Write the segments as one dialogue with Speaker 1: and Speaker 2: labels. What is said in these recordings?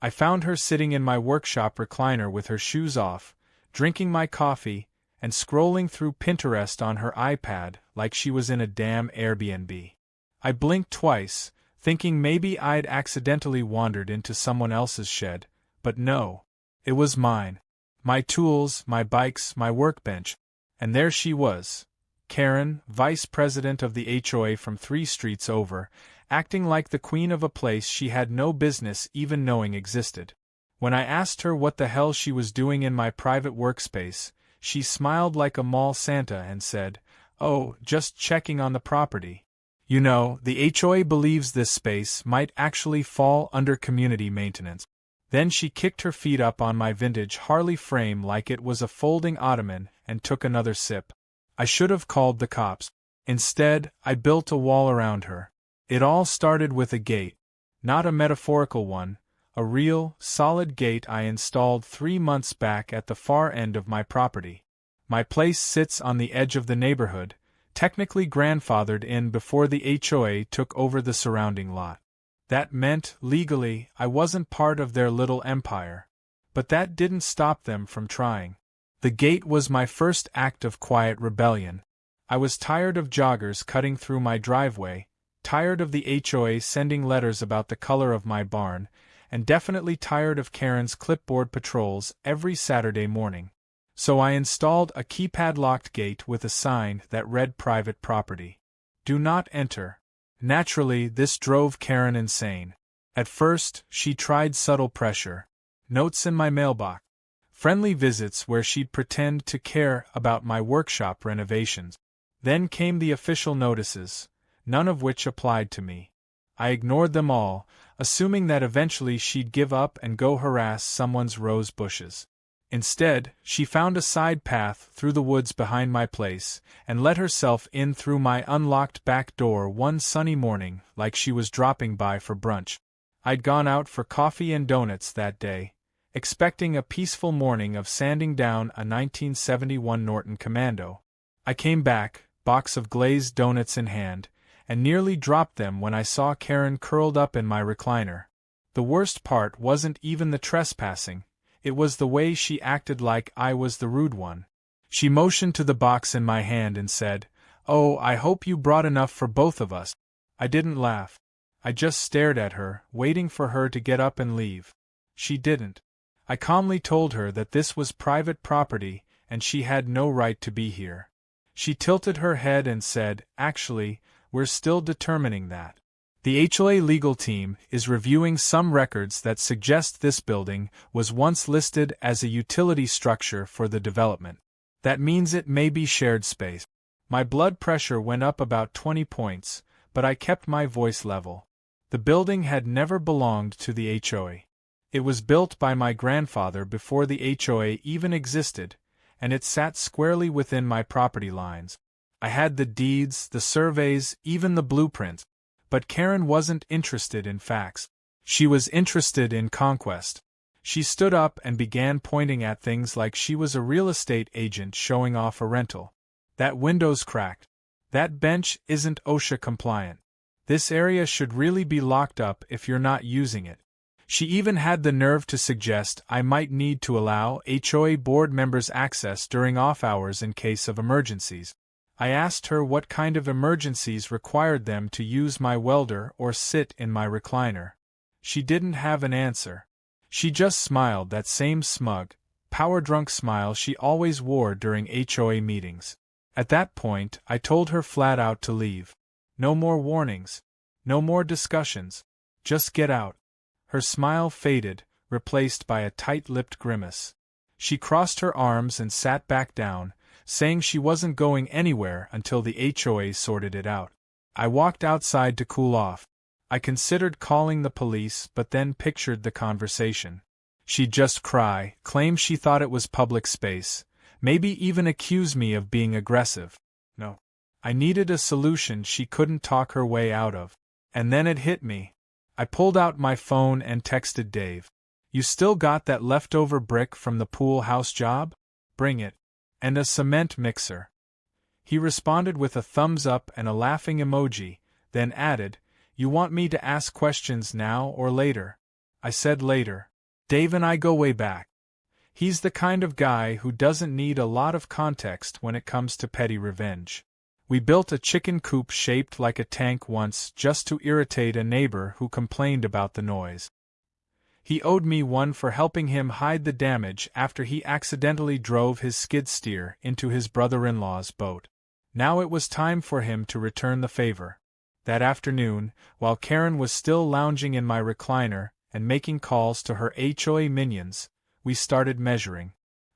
Speaker 1: I found her sitting in my workshop recliner with her shoes off, drinking my coffee, and scrolling through Pinterest on her iPad like she was in a damn Airbnb. I blinked twice, thinking maybe I'd accidentally wandered into someone else's shed, but no. It was mine. My tools, my bikes, my workbench. And there she was, Karen, vice president of the HOA from 3 streets over, acting like the queen of a place she had no business even knowing existed. When I asked her what the hell she was doing in my private workspace, she smiled like a mall Santa and said, "Oh, just checking on the property. You know, the HOA believes this space might actually fall under community maintenance." Then she kicked her feet up on my vintage Harley frame like it was a folding ottoman and took another sip. I should have called the cops. Instead, I built a wall around her. It all started with a gate. Not a metaphorical one, a real, solid gate I installed 3 months back at the far end of my property. My place sits on the edge of the neighborhood, technically grandfathered in before the HOA took over the surrounding lot. That meant, legally, I wasn't part of their little empire. But that didn't stop them from trying. The gate was my first act of quiet rebellion. I was tired of joggers cutting through my driveway, tired of the HOA sending letters about the color of my barn, and definitely tired of Karen's clipboard patrols every Saturday morning. So I installed a keypad-locked gate with a sign that read private property. Do not enter. Naturally, this drove Karen insane. At first, she tried subtle pressure. Notes in my mailbox. Friendly visits where she'd pretend to care about my workshop renovations. Then came the official notices, none of which applied to me. I ignored them all, assuming that eventually she'd give up and go harass someone's rose bushes. Instead, she found a side path through the woods behind my place, and let herself in through my unlocked back door one sunny morning like she was dropping by for brunch. I'd gone out for coffee and donuts that day, expecting a peaceful morning of sanding down a 1971 Norton Commando. I came back, box of glazed donuts in hand, and nearly dropped them when I saw Karen curled up in my recliner. The worst part wasn't even the trespassing. It was the way she acted like I was the rude one. She motioned to the box in my hand and said, "Oh, I hope you brought enough for both of us." I didn't laugh. I just stared at her, waiting for her to get up and leave. She didn't. I calmly told her that this was private property and she had no right to be here. She tilted her head and said, "Actually, we're still determining that. The HOA legal team is reviewing some records that suggest this building was once listed as a utility structure for the development. That means it may be shared space." My blood pressure went up about 20 points, but I kept my voice level. The building had never belonged to the HOA. It was built by my grandfather before the HOA even existed, and it sat squarely within my property lines. I had the deeds, the surveys, even the blueprints. But Karen wasn't interested in facts. She was interested in conquest. She stood up and began pointing at things like she was a real estate agent showing off a rental. "That window's cracked. That bench isn't OSHA compliant. This area should really be locked up if you're not using it." She even had the nerve to suggest I might need to allow HOA board members access during off hours in case of emergencies. I asked her what kind of emergencies required them to use my welder or sit in my recliner. She didn't have an answer. She just smiled, that same smug, power-drunk smile she always wore during HOA meetings. At that point, I told her flat out to leave. No more warnings. No more discussions. Just get out. Her smile faded, replaced by a tight-lipped grimace. She crossed her arms and sat back down, saying she wasn't going anywhere until the HOA sorted it out. I walked outside to cool off. I considered calling the police but then pictured the conversation. She'd just cry, claim she thought it was public space, maybe even accuse me of being aggressive. No. I needed a solution she couldn't talk her way out of. And then it hit me. I pulled out my phone and texted Dave. "You still got that leftover brick from the pool house job? Bring it. And a cement mixer." He responded with a thumbs up and a laughing emoji, then added, "You want me to ask questions now or later?" I said later. Dave and I go way back. He's the kind of guy who doesn't need a lot of context when it comes to petty revenge. We built a chicken coop shaped like a tank once just to irritate a neighbor who complained about the noise. He owed me one for helping him hide the damage after he accidentally drove his skid steer into his brother-in-law's boat. Now it was time for him to return the favor. That afternoon, while Karen was still lounging in my recliner and making calls to her HOA minions, we started measuring.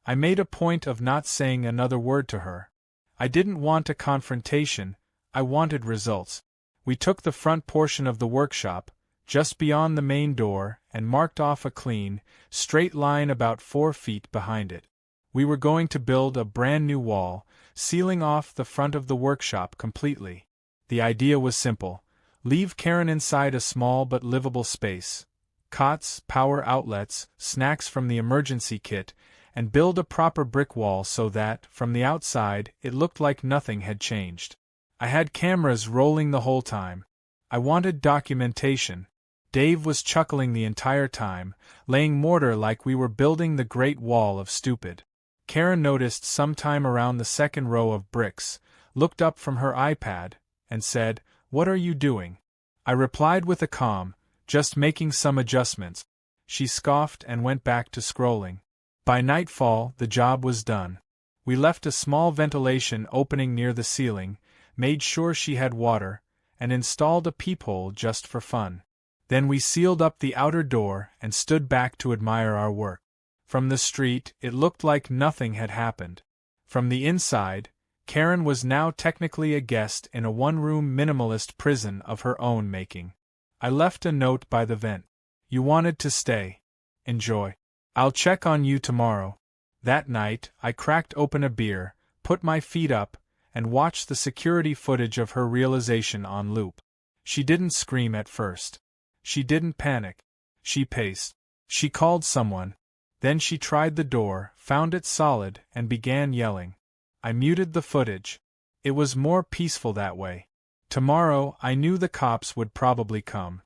Speaker 1: I made a point of not saying another word to her. I didn't want a confrontation, I wanted results. We took the front portion of the workshop, just beyond the main door, and marked off a clean, straight line about 4 feet behind it. We were going to build a brand new wall, sealing off the front of the workshop completely. The idea was simple: leave Karen inside a small but livable space. Cots, power outlets, snacks from the emergency kit, and build a proper brick wall so that, from the outside, it looked like nothing had changed. I had cameras rolling the whole time. I wanted documentation. Dave was chuckling the entire time, laying mortar like we were building the Great Wall of Stupid. Karen noticed sometime around the second row of bricks, looked up from her iPad, and said, "What are you doing?" I replied with a calm, "Just making some adjustments." She scoffed and went back to scrolling. By nightfall, the job was done. We left a small ventilation opening near the ceiling, made sure she had water, and installed a peephole just for fun. Then we sealed up the outer door and stood back to admire our work. From the street, it looked like nothing had happened. From the inside, Karen was now technically a guest in a one-room minimalist prison of her own making. I left a note by the vent. "You wanted to stay. Enjoy. I'll check on you tomorrow." That night, I cracked open a beer, put my feet up, and watched the security footage of her realization on loop. She didn't scream at first. She didn't panic. She paced. She called someone. Then she tried the door, found it solid, and began yelling. I muted the footage. It was more peaceful that way. Tomorrow, I knew the cops would probably come.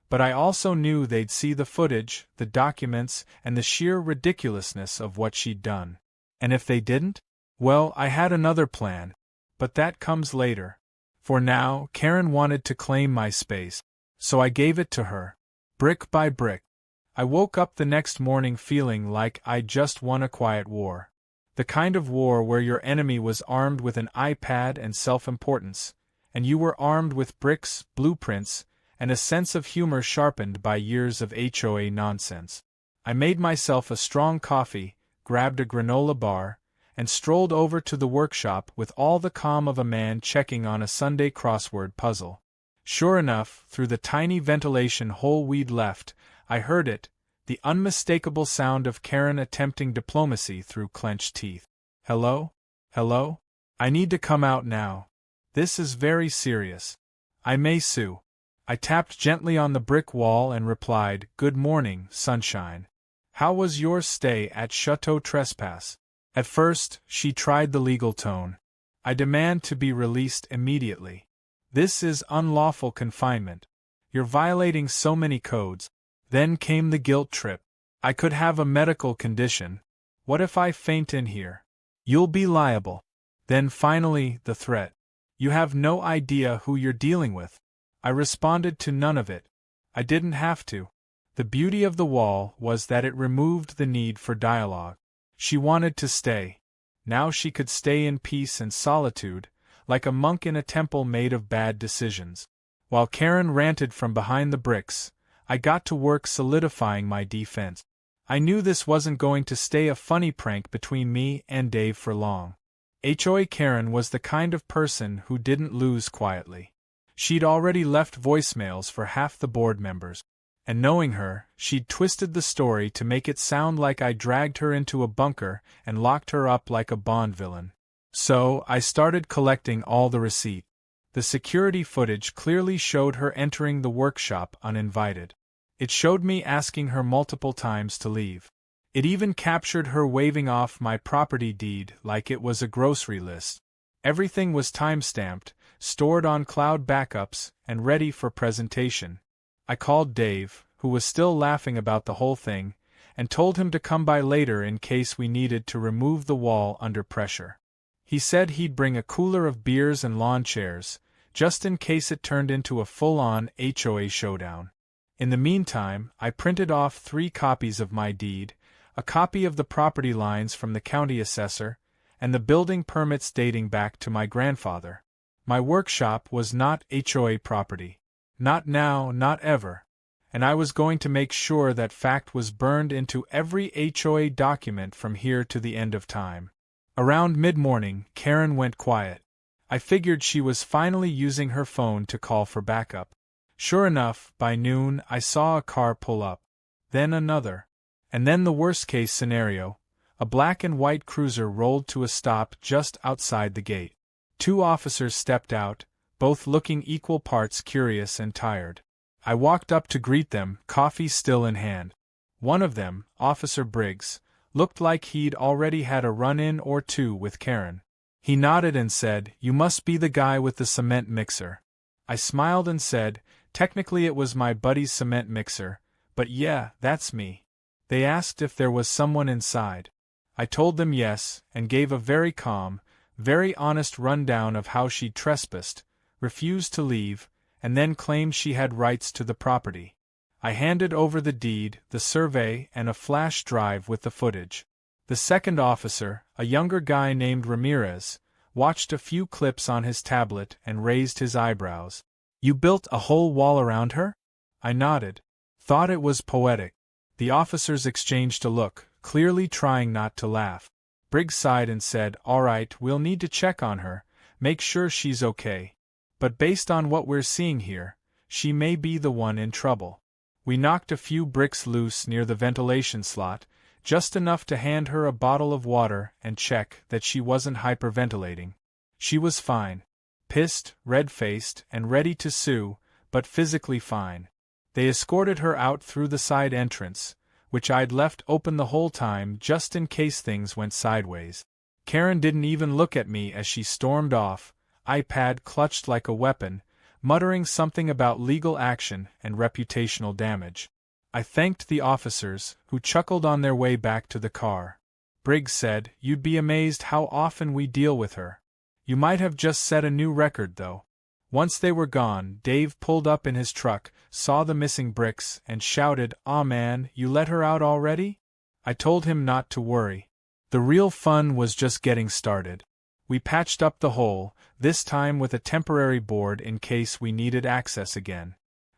Speaker 1: But I also knew they'd see the footage, the documents, and the sheer ridiculousness of what she'd done. And if they didn't? Well, I had another plan. But that comes later. For now, Karen wanted to claim my space. So I gave it to her. Brick by brick. I woke up the next morning feeling like I'd just won a quiet war. The kind of war where your enemy was armed with an iPad and self-importance, and you were armed with bricks, blueprints, and a sense of humor sharpened by years of HOA nonsense. I made myself a strong coffee, grabbed a granola bar, and strolled over to the workshop with all the calm of a man checking on a Sunday crossword puzzle. Sure enough, through the tiny ventilation hole we'd left, I heard it, the unmistakable sound of Karen attempting diplomacy through clenched teeth. "Hello? Hello? I need to come out now. This is very serious. I may sue." I tapped gently on the brick wall and replied, "Good morning, sunshine. How was your stay at Chateau Trespass?" At first, she tried the legal tone. "I demand to be released immediately. This is unlawful confinement. You're violating so many codes." Then came the guilt trip. "I could have a medical condition. What if I faint in here? You'll be liable." Then finally, the threat. "You have no idea who you're dealing with." I responded to none of it. I didn't have to. The beauty of the wall was that it removed the need for dialogue. She wanted to stay. Now she could stay in peace and solitude, like a monk in a temple made of bad decisions. While Karen ranted from behind the bricks, I got to work solidifying my defense. I knew this wasn't going to stay a funny prank between me and Dave for long. HOA Karen was the kind of person who didn't lose quietly. She'd already left voicemails for half the board members. And knowing her, she'd twisted the story to make it sound like I dragged her into a bunker and locked her up like a Bond villain. So, I started collecting all the receipts. The security footage clearly showed her entering the workshop uninvited. It showed me asking her multiple times to leave. It even captured her waving off my property deed like it was a grocery list. Everything was time-stamped, stored on cloud backups, and ready for presentation. I called Dave, who was still laughing about the whole thing, and told him to come by later in case we needed to remove the wall under pressure. He said he'd bring a cooler of beers and lawn chairs, just in case it turned into a full-on HOA showdown. In the meantime, I printed off 3 copies of my deed, a copy of the property lines from the county assessor, and the building permits dating back to my grandfather. My workshop was not HOA property. Not now, not ever. And I was going to make sure that fact was burned into every HOA document from here to the end of time. Around mid-morning, Karen went quiet. I figured she was finally using her phone to call for backup. Sure enough, by noon I saw a car pull up. Then another. And then the worst-case scenario. A black and white cruiser rolled to a stop just outside the gate. 2 officers stepped out, both looking equal parts curious and tired. I walked up to greet them, coffee still in hand. One of them, Officer Briggs, looked like he'd already had a run-in or 2 with Karen. He nodded and said, "You must be the guy with the cement mixer." I smiled and said, "Technically it was my buddy's cement mixer, but yeah, that's me." They asked if there was someone inside. I told them yes, and gave a very calm, very honest rundown of how she'd trespassed, refused to leave, and then claimed she had rights to the property. I handed over the deed, the survey, and a flash drive with the footage. The second officer, a younger guy named Ramirez, watched a few clips on his tablet and raised his eyebrows. "You built a whole wall around her?" I nodded. Thought it was poetic. The officers exchanged a look, clearly trying not to laugh. Briggs sighed and said, "All right, we'll need to check on her, make sure she's okay. But based on what we're seeing here, she may be the one in trouble." We knocked a few bricks loose near the ventilation slot, just enough to hand her a bottle of water and check that she wasn't hyperventilating. She was fine. Pissed, red-faced, and ready to sue, but physically fine. They escorted her out through the side entrance, which I'd left open the whole time just in case things went sideways. Karen didn't even look at me as she stormed off, iPad clutched like a weapon, muttering something about legal action and reputational damage. I thanked the officers, who chuckled on their way back to the car. Briggs said, "You'd be amazed how often we deal with her. You might have just set a new record, though." Once they were gone, Dave pulled up in his truck, saw the missing bricks, and shouted, "Aw man, you let her out already?" I told him not to worry. The real fun was just getting started. We patched up the hole, this time with a temporary board in case we needed access again.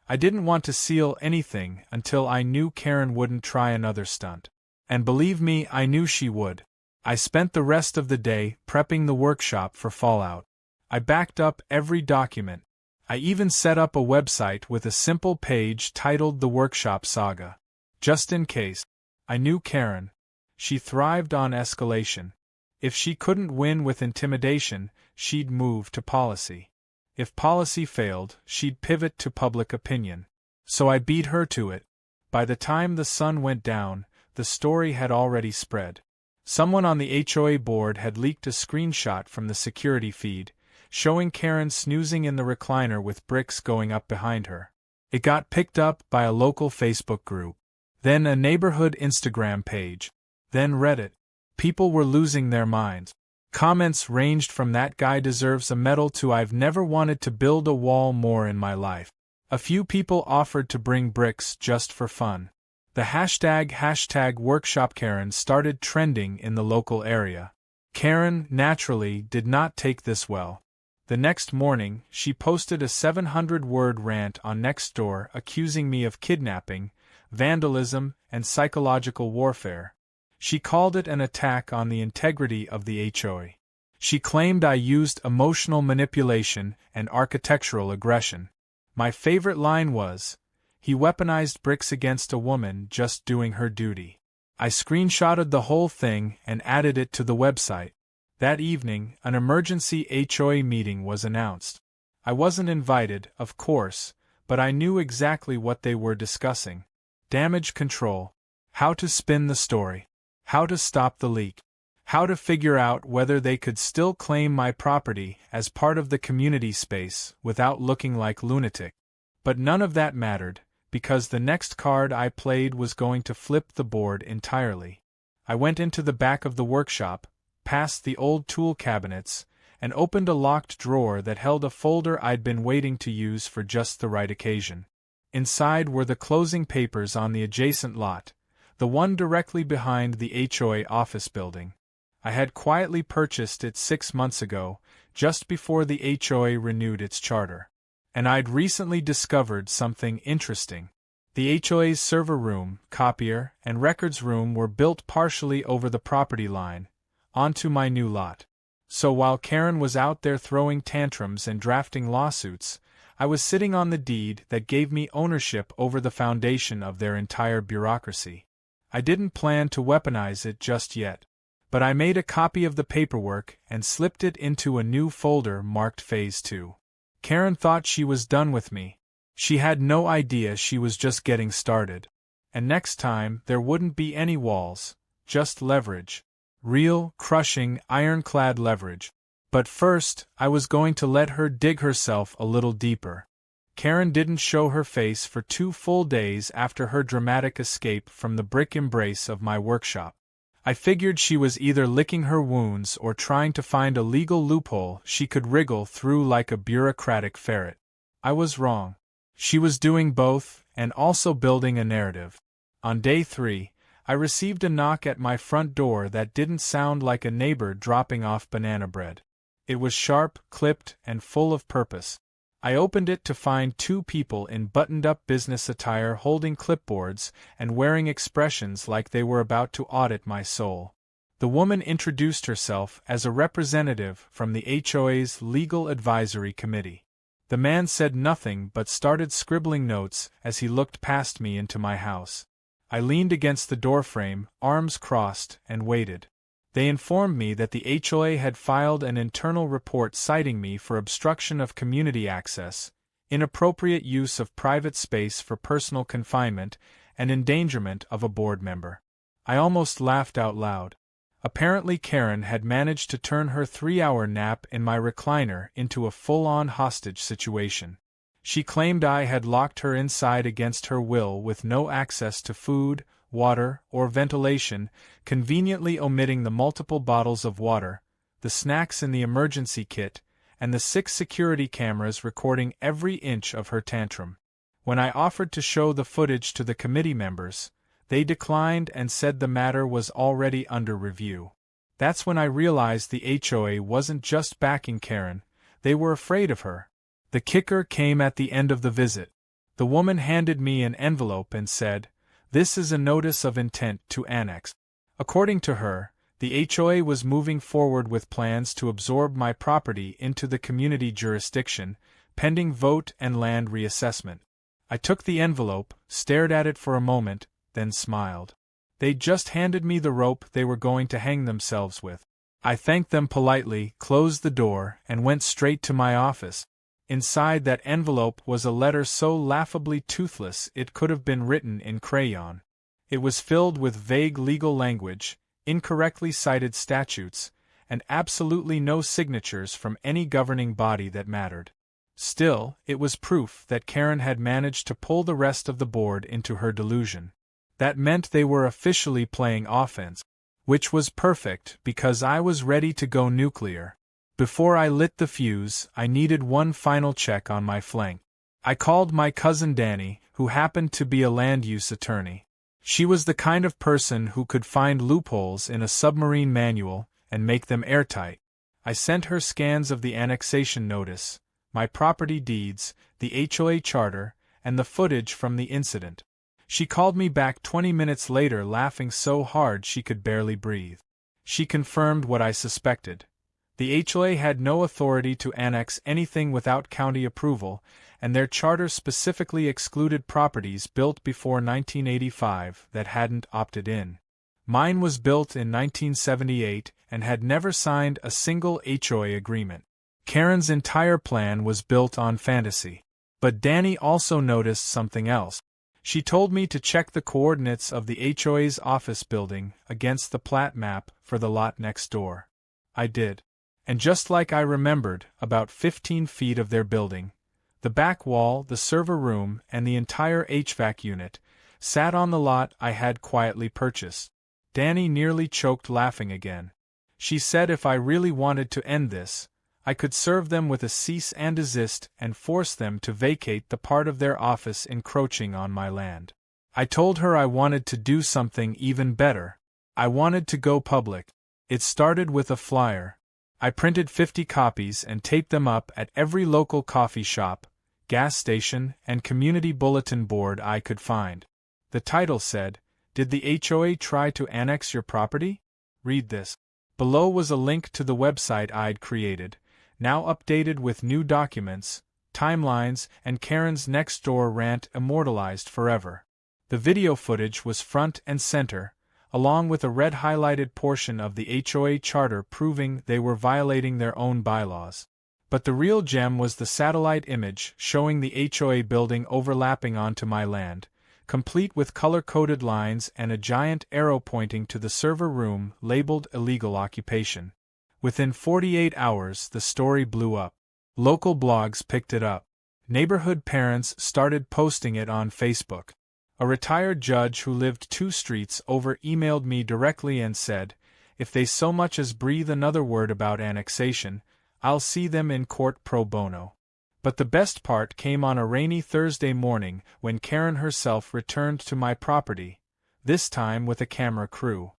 Speaker 1: I didn't want to seal anything until I knew Karen wouldn't try another stunt. And believe me, I knew she would. I spent the rest of the day prepping the workshop for fallout. I backed up every document. I even set up a website with a simple page titled The Workshop Saga. Just in case. I knew Karen. She thrived on escalation. If she couldn't win with intimidation, she'd move to policy. If policy failed, she'd pivot to public opinion. So I beat her to it. By the time the sun went down, the story had already spread. Someone on the HOA board had leaked a screenshot from the security feed, showing Karen snoozing in the recliner with bricks going up behind her. It got picked up by a local Facebook group, then a neighborhood Instagram page, then Reddit. People were losing their minds. Comments ranged from "that guy deserves a medal" to "I've never wanted to build a wall more in my life." A few people offered to bring bricks just for fun. The hashtag #WorkshopKaren started trending in the local area. Karen, naturally, did not take this well. The next morning, she posted a 700-word rant on Nextdoor accusing me of kidnapping, vandalism, and psychological warfare. She called it an attack on the integrity of the HOA. She claimed I used emotional manipulation and architectural aggression. My favorite line was, "He weaponized bricks against a woman just doing her duty." I screenshotted the whole thing and added it to the website. That evening, an emergency HOA meeting was announced. I wasn't invited, of course, but I knew exactly what they were discussing. Damage control. How to spin the story. How to stop the leak. How to figure out whether they could still claim my property as part of the community space without looking like lunatic. But none of that mattered, because the next card I played was going to flip the board entirely. I went into the back of the workshop, past the old tool cabinets, and opened a locked drawer that held a folder I'd been waiting to use for just the right occasion. Inside were the closing papers on the adjacent lot, the one directly behind the HOA office building. I had quietly purchased it 6 months ago, just before the HOA renewed its charter. And I'd recently discovered something interesting. The HOA's server room, copier, and records room were built partially over the property line, onto my new lot. So while Karen was out there throwing tantrums and drafting lawsuits, I was sitting on the deed that gave me ownership over the foundation of their entire bureaucracy. I didn't plan to weaponize it just yet, but I made a copy of the paperwork and slipped it into a new folder marked Phase 2. Karen thought she was done with me. She had no idea she was just getting started. And next time, there wouldn't be any walls, just leverage. Real, crushing, ironclad leverage. But first, I was going to let her dig herself a little deeper. Karen didn't show her face for 2 full days after her dramatic escape from the brick embrace of my workshop. I figured she was either licking her wounds or trying to find a legal loophole she could wriggle through like a bureaucratic ferret. I was wrong. She was doing both, and also building a narrative. On day 3, I received a knock at my front door that didn't sound like a neighbor dropping off banana bread. It was sharp, clipped, and full of purpose. I opened it to find 2 people in buttoned-up business attire holding clipboards and wearing expressions like they were about to audit my soul. The woman introduced herself as a representative from the HOA's Legal Advisory Committee. The man said nothing but started scribbling notes as he looked past me into my house. I leaned against the doorframe, arms crossed, and waited. They informed me that the HOA had filed an internal report citing me for obstruction of community access, inappropriate use of private space for personal confinement, and endangerment of a board member. I almost laughed out loud. Apparently Karen had managed to turn her 3-hour nap in my recliner into a full-on hostage situation. She claimed I had locked her inside against her will with no access to food, water, or ventilation, conveniently omitting the multiple bottles of water, the snacks in the emergency kit, and the 6 security cameras recording every inch of her tantrum. When I offered to show the footage to the committee members, they declined and said the matter was already under review. That's when I realized the HOA wasn't just backing Karen, they were afraid of her. The kicker came at the end of the visit. The woman handed me an envelope and said, "This is a notice of intent to annex." According to her, the HOA was moving forward with plans to absorb my property into the community jurisdiction, pending vote and land reassessment. I took the envelope, stared at it for a moment, then smiled. They'd just handed me the rope they were going to hang themselves with. I thanked them politely, closed the door, and went straight to my office. Inside that envelope was a letter so laughably toothless it could have been written in crayon. It was filled with vague legal language, incorrectly cited statutes, and absolutely no signatures from any governing body that mattered. Still, it was proof that Karen had managed to pull the rest of the board into her delusion. That meant they were officially playing offense, which was perfect because I was ready to go nuclear. Before I lit the fuse, I needed one final check on my flank. I called my cousin Danny, who happened to be a land use attorney. She was the kind of person who could find loopholes in a submarine manual and make them airtight. I sent her scans of the annexation notice, my property deeds, the HOA charter, and the footage from the incident. She called me back 20 minutes later laughing so hard she could barely breathe. She confirmed what I suspected. The HOA had no authority to annex anything without county approval, and their charter specifically excluded properties built before 1985 that hadn't opted in. Mine was built in 1978 and had never signed a single HOA agreement. Karen's entire plan was built on fantasy. But Danny also noticed something else. She told me to check the coordinates of the HOA's office building against the plat map for the lot next door. I did. And just like I remembered, about 15 feet of their building, The back wall, the server room, and the entire HVAC unit sat on the lot I had quietly purchased. Danny nearly choked laughing again. She said if I really wanted to end this, I could serve them with a cease and desist and force them to vacate the part of their office encroaching on my land. I told her I wanted to do something even better. I wanted to go public. It started with a flyer. I printed 50 copies and taped them up at every local coffee shop, gas station, and community bulletin board I could find. The title said, "Did the HOA try to annex your property? Read this." Below was a link to the website I'd created, now updated with new documents, timelines, and Karen's next-door rant immortalized forever. The video footage was front and center, along with a red highlighted portion of the HOA charter proving they were violating their own bylaws. But the real gem was the satellite image showing the HOA building overlapping onto my land, complete with color-coded lines and a giant arrow pointing to the server room labeled illegal occupation. Within 48 hours, the story blew up. Local blogs picked it up. Neighborhood parents started posting it on Facebook. A retired judge who lived 2 streets over emailed me directly and said, "If they so much as breathe another word about annexation, I'll see them in court pro bono." But the best part came on a rainy Thursday morning when Karen herself returned to my property, this time with a camera crew.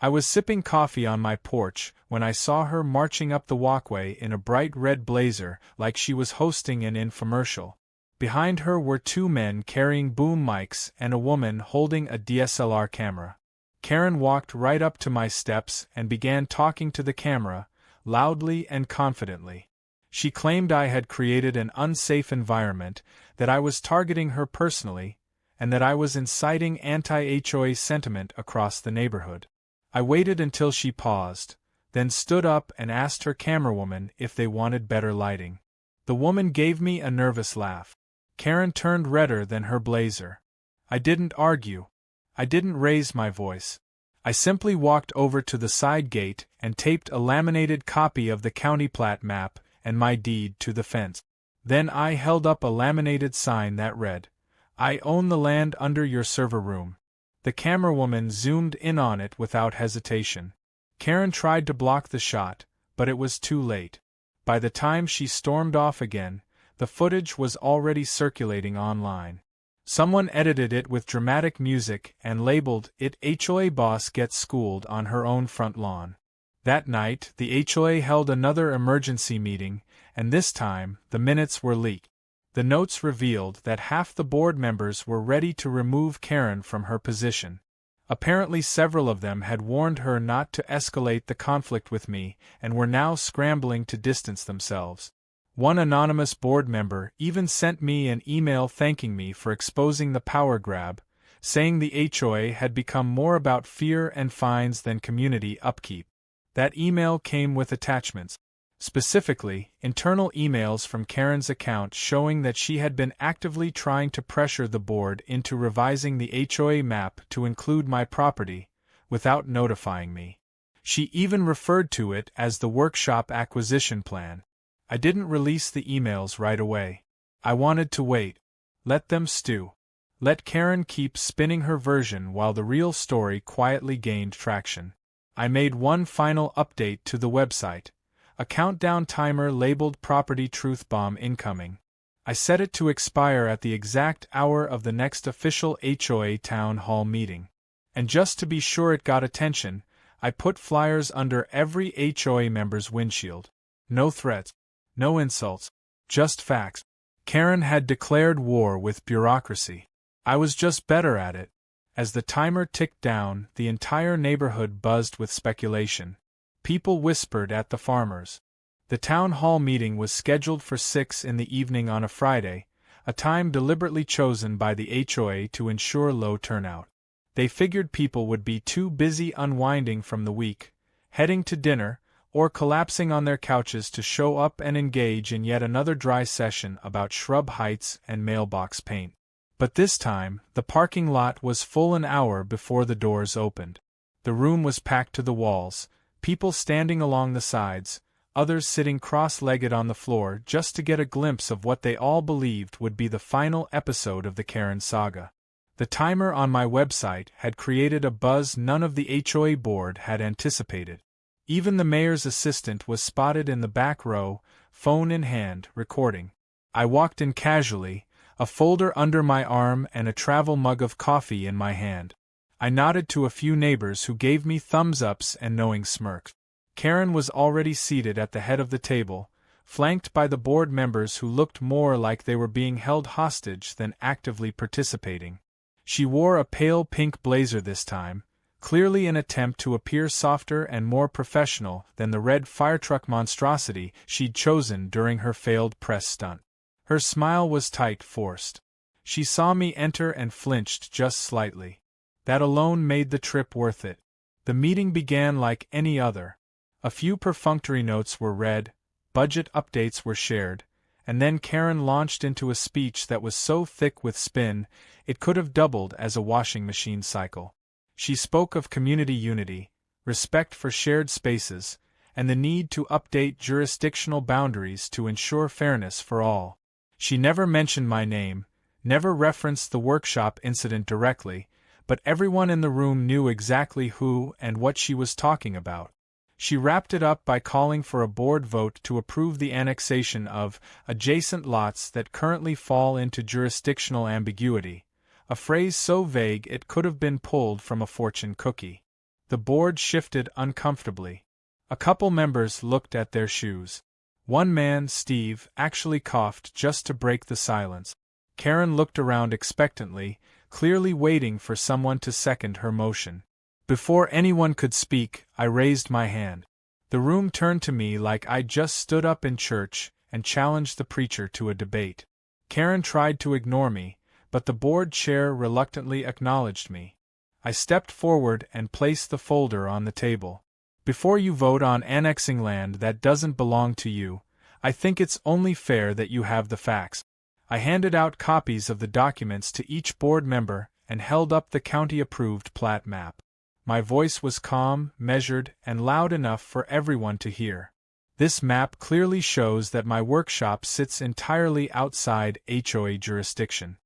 Speaker 1: I was sipping coffee on my porch when I saw her marching up the walkway in a bright red blazer like she was hosting an infomercial. Behind her were 2 men carrying boom mics and a woman holding a DSLR camera. Karen walked right up to my steps and began talking to the camera, loudly and confidently. She claimed I had created an unsafe environment, that I was targeting her personally, and that I was inciting anti-HOA sentiment across the neighborhood. I waited until she paused, then stood up and asked her camerawoman if they wanted better lighting. The woman gave me a nervous laugh. Karen turned redder than her blazer. I didn't argue. I didn't raise my voice. I simply walked over to the side gate and taped a laminated copy of the county plat map and my deed to the fence. Then I held up a laminated sign that read, "I own the land under your server room." The camerawoman zoomed in on it without hesitation. Karen tried to block the shot, but it was too late. By the time she stormed off again, the footage was already circulating online. Someone edited it with dramatic music and labeled it "HOA Boss Gets Schooled on Her Own Front Lawn." That night, the HOA held another emergency meeting, and this time, the minutes were leaked. The notes revealed that half the board members were ready to remove Karen from her position. Apparently several of them had warned her not to escalate the conflict with me and were now scrambling to distance themselves. One anonymous board member even sent me an email thanking me for exposing the power grab, saying the HOA had become more about fear and fines than community upkeep. That email came with attachments. Specifically, internal emails from Karen's account showing that she had been actively trying to pressure the board into revising the HOA map to include my property, without notifying me. She even referred to it as the workshop acquisition plan. I didn't release the emails right away. I wanted to wait. Let them stew. Let Karen keep spinning her version while the real story quietly gained traction. I made one final update to the website. A countdown timer labeled Property Truth Bomb Incoming. I set it to expire at the exact hour of the next official HOA town hall meeting. And just to be sure it got attention, I put flyers under every HOA member's windshield. No threats. No insults. Just facts. Karen had declared war with bureaucracy. I was just better at it. As the timer ticked down, the entire neighborhood buzzed with speculation. People whispered at the farmers. The town hall meeting was scheduled for 6 in the evening on a Friday, a time deliberately chosen by the HOA to ensure low turnout. They figured people would be too busy unwinding from the week, heading to dinner, or collapsing on their couches to show up and engage in yet another dry session about shrub heights and mailbox paint. But this time, the parking lot was full an hour before the doors opened. The room was packed to the walls, people standing along the sides, others sitting cross-legged on the floor just to get a glimpse of what they all believed would be the final episode of the Karen saga. The timer on my website had created a buzz none of the HOA board had anticipated. Even the mayor's assistant was spotted in the back row, phone in hand, recording. I walked in casually, a folder under my arm and a travel mug of coffee in my hand. I nodded to a few neighbors who gave me thumbs-ups and knowing smirks. Karen was already seated at the head of the table, flanked by the board members who looked more like they were being held hostage than actively participating. She wore a pale pink blazer this time, clearly an attempt to appear softer and more professional than the red firetruck monstrosity she'd chosen during her failed press stunt. Her smile was tight, forced. She saw me enter and flinched just slightly. That alone made the trip worth it. The meeting began like any other. A few perfunctory notes were read, budget updates were shared, and then Karen launched into a speech that was so thick with spin, it could have doubled as a washing machine cycle. She spoke of community unity, respect for shared spaces, and the need to update jurisdictional boundaries to ensure fairness for all. She never mentioned my name, never referenced the workshop incident directly, but everyone in the room knew exactly who and what she was talking about. She wrapped it up by calling for a board vote to approve the annexation of adjacent lots that currently fall into jurisdictional ambiguity, a phrase so vague it could have been pulled from a fortune cookie. The board shifted uncomfortably. A couple members looked at their shoes. One man, Steve, actually coughed just to break the silence. Karen looked around expectantly, clearly waiting for someone to second her motion. Before anyone could speak, I raised my hand. The room turned to me like I'd just stood up in church and challenged the preacher to a debate. Karen tried to ignore me, but the board chair reluctantly acknowledged me. I stepped forward and placed the folder on the table. Before you vote on annexing land that doesn't belong to you, I think it's only fair that you have the facts. I handed out copies of the documents to each board member and held up the county-approved plat map. My voice was calm, measured, and loud enough for everyone to hear. This map clearly shows that my workshop sits entirely outside HOA jurisdiction.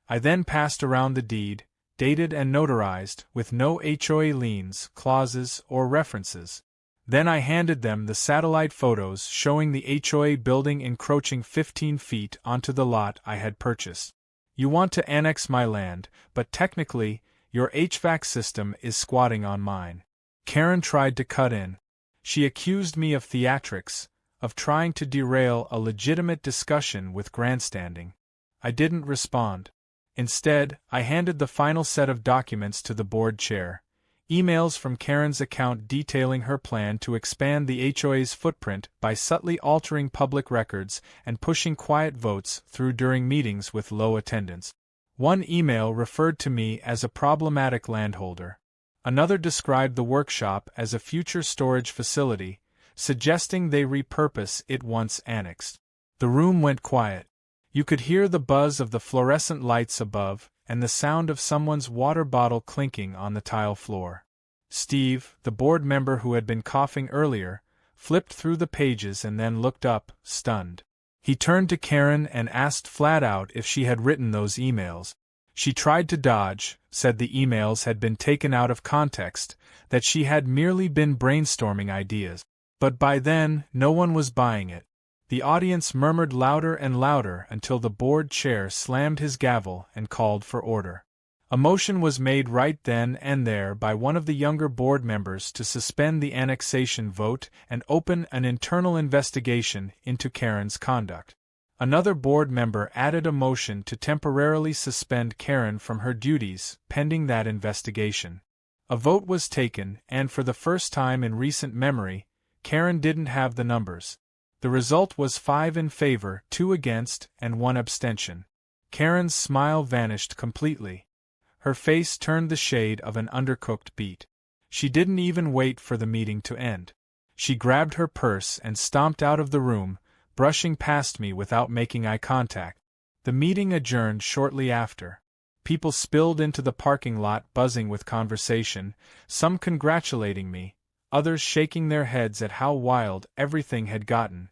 Speaker 1: I then passed around the deed, dated and notarized, with no HOA liens, clauses, or references. Then I handed them the satellite photos showing the HOA building encroaching 15 feet onto the lot I had purchased. You want to annex my land, but technically, your HVAC system is squatting on mine. Karen tried to cut in. She accused me of theatrics, of trying to derail a legitimate discussion with grandstanding. I didn't respond. Instead, I handed the final set of documents to the board chair. Emails from Karen's account detailing her plan to expand the HOA's footprint by subtly altering public records and pushing quiet votes through during meetings with low attendance. One email referred to me as a problematic landholder. Another described the workshop as a future storage facility, suggesting they repurpose it once annexed. The room went quiet. You could hear the buzz of the fluorescent lights above and the sound of someone's water bottle clinking on the tile floor. Steve, the board member who had been coughing earlier, flipped through the pages and then looked up, stunned. He turned to Karen and asked flat out if she had written those emails. She tried to dodge, said the emails had been taken out of context, that she had merely been brainstorming ideas. But by then, no one was buying it. The audience murmured louder and louder until the board chair slammed his gavel and called for order. A motion was made right then and there by one of the younger board members to suspend the annexation vote and open an internal investigation into Karen's conduct. Another board member added a motion to temporarily suspend Karen from her duties pending that investigation. A vote was taken, and for the first time in recent memory, Karen didn't have the numbers. The result was 5 in favor, 2 against, and 1 abstention. Karen's smile vanished completely. Her face turned the shade of an undercooked beet. She didn't even wait for the meeting to end. She grabbed her purse and stomped out of the room, brushing past me without making eye contact. The meeting adjourned shortly after. People spilled into the parking lot buzzing with conversation, some congratulating me, others shaking their heads at how wild everything had gotten.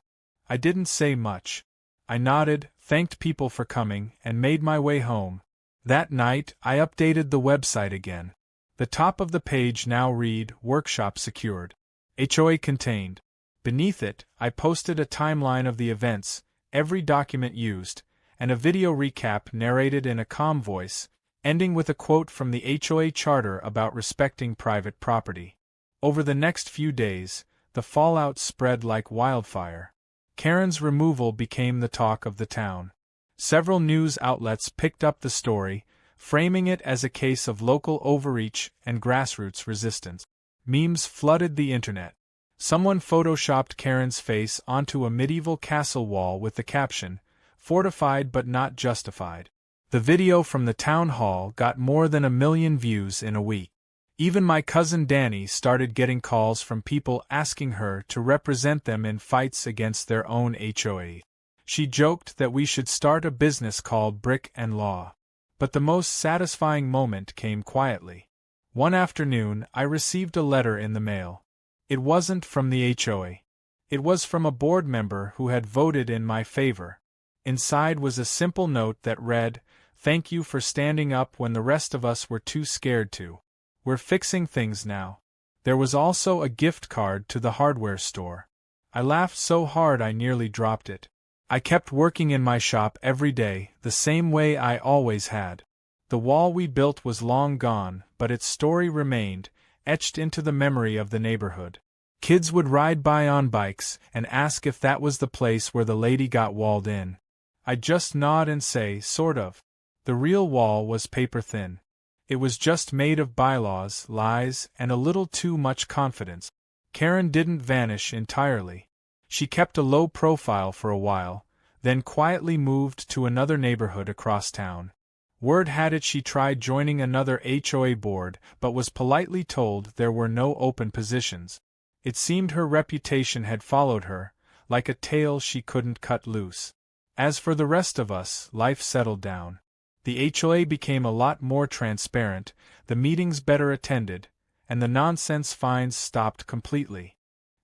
Speaker 1: I didn't say much. I nodded, thanked people for coming, and made my way home. That night, I updated the website again. The top of the page now read, "Workshop secured. HOA contained." Beneath it, I posted a timeline of the events, every document used, and a video recap narrated in a calm voice, ending with a quote from the HOA charter about respecting private property. Over the next few days, the fallout spread like wildfire. Karen's removal became the talk of the town. Several news outlets picked up the story, framing it as a case of local overreach and grassroots resistance. Memes flooded the internet. Someone photoshopped Karen's face onto a medieval castle wall with the caption, "Fortified but not justified." The video from the town hall got more than 1 million views in a week. Even my cousin Danny started getting calls from people asking her to represent them in fights against their own HOA. She joked that we should start a business called Brick and Law. But the most satisfying moment came quietly. One afternoon, I received a letter in the mail. It wasn't from the HOA. It was from a board member who had voted in my favor. Inside was a simple note that read, "Thank you for standing up when the rest of us were too scared to. We're fixing things now." There was also a gift card to the hardware store. I laughed so hard I nearly dropped it. I kept working in my shop every day, the same way I always had. The wall we built was long gone, but its story remained, etched into the memory of the neighborhood. Kids would ride by on bikes and ask if that was the place where the lady got walled in. I'd just nod and say, sort of. The real wall was paper thin. It was just made of bylaws, lies, and a little too much confidence. Karen didn't vanish entirely. She kept a low profile for a while, then quietly moved to another neighborhood across town. Word had it she tried joining another HOA board but was politely told there were no open positions. It seemed her reputation had followed her, like a tail she couldn't cut loose. As for the rest of us, life settled down. The HOA became a lot more transparent, the meetings better attended, and the nonsense fines stopped completely.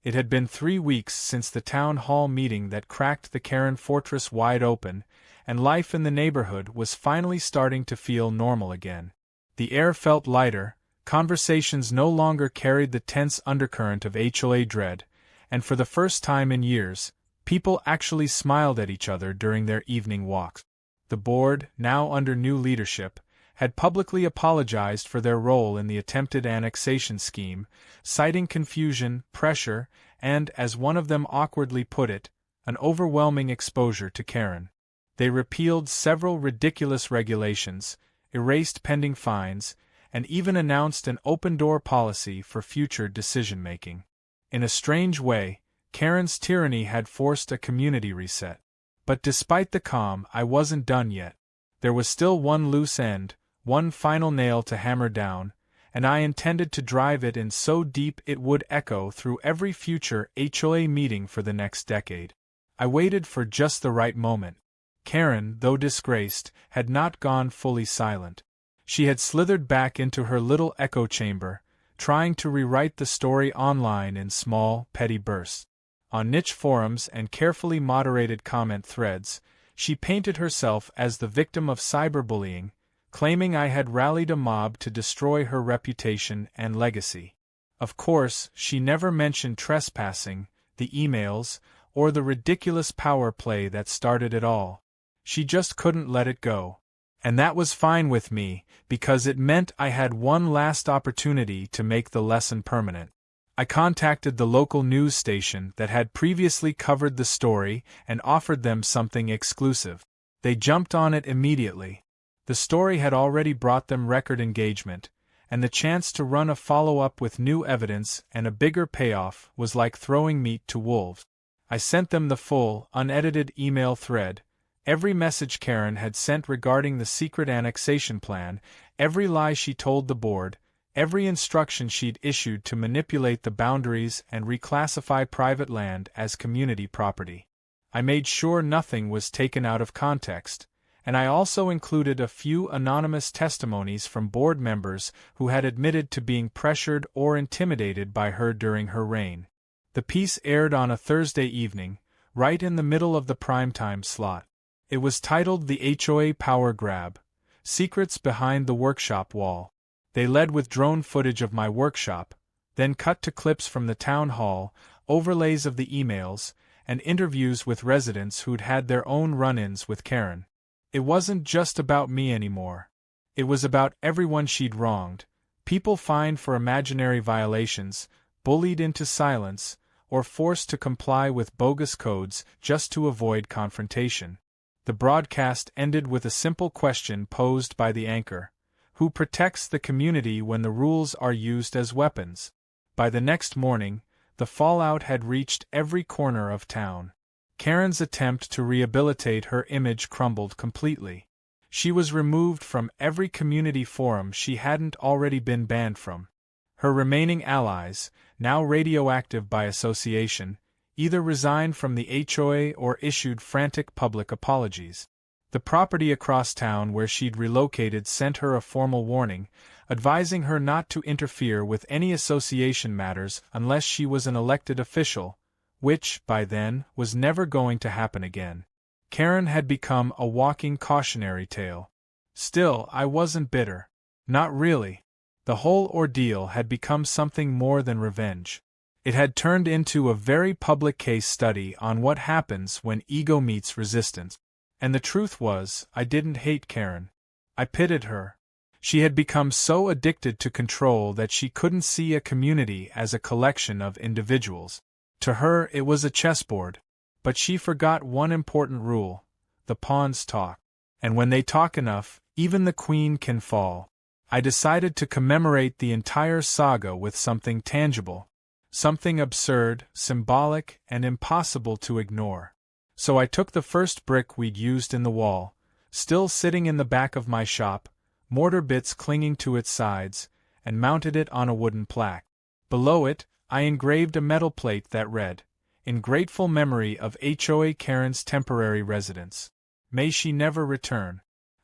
Speaker 1: It had been 3 weeks since the town hall meeting that cracked the Karen fortress wide open, and life in the neighborhood was finally starting to feel normal again. The air felt lighter, conversations no longer carried the tense undercurrent of HOA dread, and for the first time in years, people actually smiled at each other during their evening walks. The board, now under new leadership, had publicly apologized for their role in the attempted annexation scheme, citing confusion, pressure, and, as one of them awkwardly put it, an overwhelming exposure to Karen. They repealed several ridiculous regulations, erased pending fines, and even announced an open-door policy for future decision-making. In a strange way, Karen's tyranny had forced a community reset. But despite the calm, I wasn't done yet. There was still one loose end, one final nail to hammer down, and I intended to drive it in so deep it would echo through every future HOA meeting for the next decade. I waited for just the right moment. Karen, though disgraced, had not gone fully silent. She had slithered back into her little echo chamber, trying to rewrite the story online in small, petty bursts. On niche forums and carefully moderated comment threads, she painted herself as the victim of cyberbullying, claiming I had rallied a mob to destroy her reputation and legacy. Of course, she never mentioned trespassing, the emails, or the ridiculous power play that started it all. She just couldn't let it go. And that was fine with me, because it meant I had one last opportunity to make the lesson permanent. I contacted the local news station that had previously covered the story and offered them something exclusive. They jumped on it immediately. The story had already brought them record engagement, and the chance to run a follow-up with new evidence and a bigger payoff was like throwing meat to wolves. I sent them the full, unedited email thread, every message Karen had sent regarding the secret annexation plan, every lie she told the board, every instruction she'd issued to manipulate the boundaries and reclassify private land as community property. I made sure nothing was taken out of context, and I also included a few anonymous testimonies from board members who had admitted to being pressured or intimidated by her during her reign. The piece aired on a Thursday evening, right in the middle of the primetime slot. It was titled The HOA Power Grab: Secrets Behind the Workshop Wall. They led with drone footage of my workshop, then cut to clips from the town hall, overlays of the emails, and interviews with residents who'd had their own run-ins with Karen. It wasn't just about me anymore. It was about everyone she'd wronged, people fined for imaginary violations, bullied into silence, or forced to comply with bogus codes just to avoid confrontation. The broadcast ended with a simple question posed by the anchor: who protects the community when the rules are used as weapons? By the next morning, the fallout had reached every corner of town. Karen's attempt to rehabilitate her image crumbled completely. She was removed from every community forum she hadn't already been banned from. Her remaining allies, now radioactive by association, either resigned from the HOA or issued frantic public apologies. The property across town where she'd relocated sent her a formal warning, advising her not to interfere with any association matters unless she was an elected official, which, by then, was never going to happen again. Karen had become a walking cautionary tale. Still, I wasn't bitter. Not really. The whole ordeal had become something more than revenge. It had turned into a very public case study on what happens when ego meets resistance. And the truth was, I didn't hate Karen. I pitied her. She had become so addicted to control that she couldn't see a community as a collection of individuals. To her, it was a chessboard. But she forgot one important rule: the pawns talk. And when they talk enough, even the queen can fall. I decided to commemorate the entire saga with something tangible. Something absurd, symbolic, and impossible to ignore. So I took the first brick we'd used in the wall, still sitting in the back of my shop, mortar bits clinging to its sides, and mounted it on a wooden plaque. Below it, I engraved a metal plate that read, "In grateful memory of HOA Karen's temporary residence. May she never return."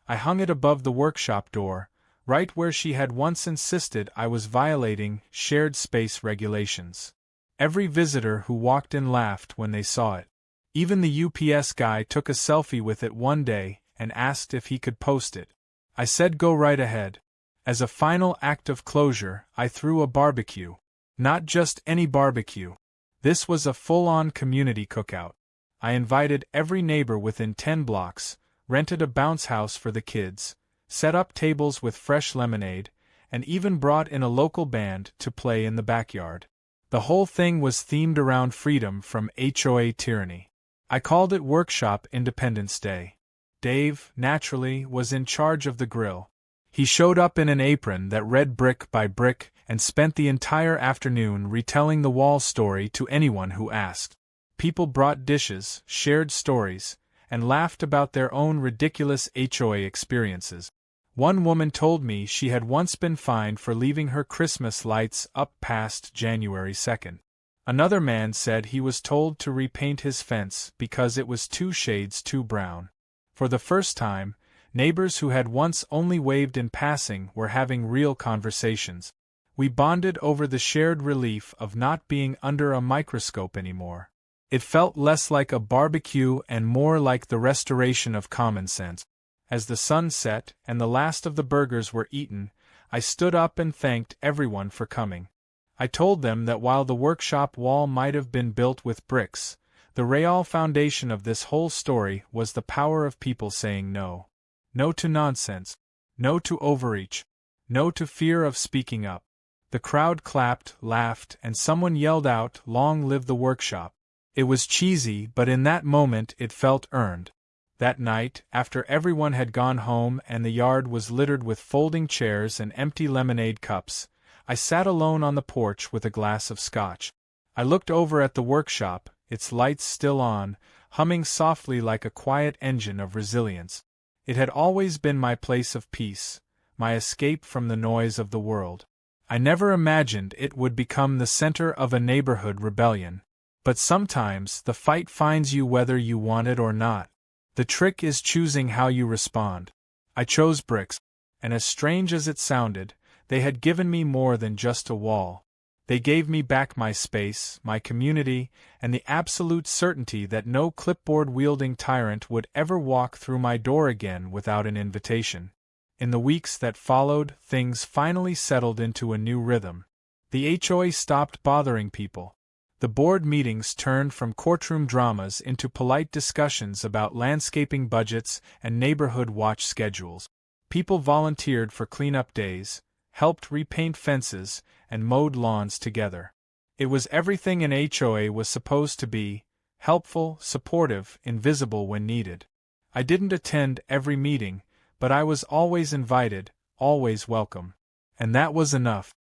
Speaker 1: I hung it above the workshop door, right where she had once insisted I was violating shared space regulations. Every visitor who walked in laughed when they saw it. Even the UPS guy took a selfie with it one day and asked if he could post it. I said go right ahead. As a final act of closure, I threw a barbecue. Not just any barbecue. This was a full-on community cookout. I invited every neighbor within 10 blocks, rented a bounce house for the kids, set up tables with fresh lemonade, and even brought in a local band to play in the backyard. The whole thing was themed around freedom from HOA tyranny. I called it Workshop Independence Day. Dave, naturally, was in charge of the grill. He showed up in an apron that read brick by brick and spent the entire afternoon retelling the wall story to anyone who asked. People brought dishes, shared stories, and laughed about their own ridiculous HOA experiences. One woman told me she had once been fined for leaving her Christmas lights up past January 2nd. Another man said he was told to repaint his fence because it was 2 shades too brown. For the first time, neighbors who had once only waved in passing were having real conversations. We bonded over the shared relief of not being under a microscope anymore. It felt less like a barbecue and more like the restoration of common sense. As the sun set and the last of the burgers were eaten, I stood up and thanked everyone for coming. I told them that while the workshop wall might have been built with bricks, the real foundation of this whole story was the power of people saying no. No to nonsense. No to overreach. No to fear of speaking up. The crowd clapped, laughed, and someone yelled out, "Long live the workshop." It was cheesy, but in that moment it felt earned. That night, after everyone had gone home and the yard was littered with folding chairs and empty lemonade cups, I sat alone on the porch with a glass of scotch. I looked over at the workshop, its lights still on, humming softly like a quiet engine of resilience. It had always been my place of peace, my escape from the noise of the world. I never imagined it would become the center of a neighborhood rebellion. But sometimes the fight finds you whether you want it or not. The trick is choosing how you respond. I chose bricks, and as strange as it sounded, they had given me more than just a wall. They gave me back my space, my community, and the absolute certainty that no clipboard-wielding tyrant would ever walk through my door again without an invitation. In the weeks that followed, things finally settled into a new rhythm. The HOA stopped bothering people. The board meetings turned from courtroom dramas into polite discussions about landscaping budgets and neighborhood watch schedules. People volunteered for cleanup days, helped repaint fences, and mowed lawns together. It was everything an HOA was supposed to be: helpful, supportive, invisible when needed. I didn't attend every meeting, but I was always invited, always welcome. And that was enough.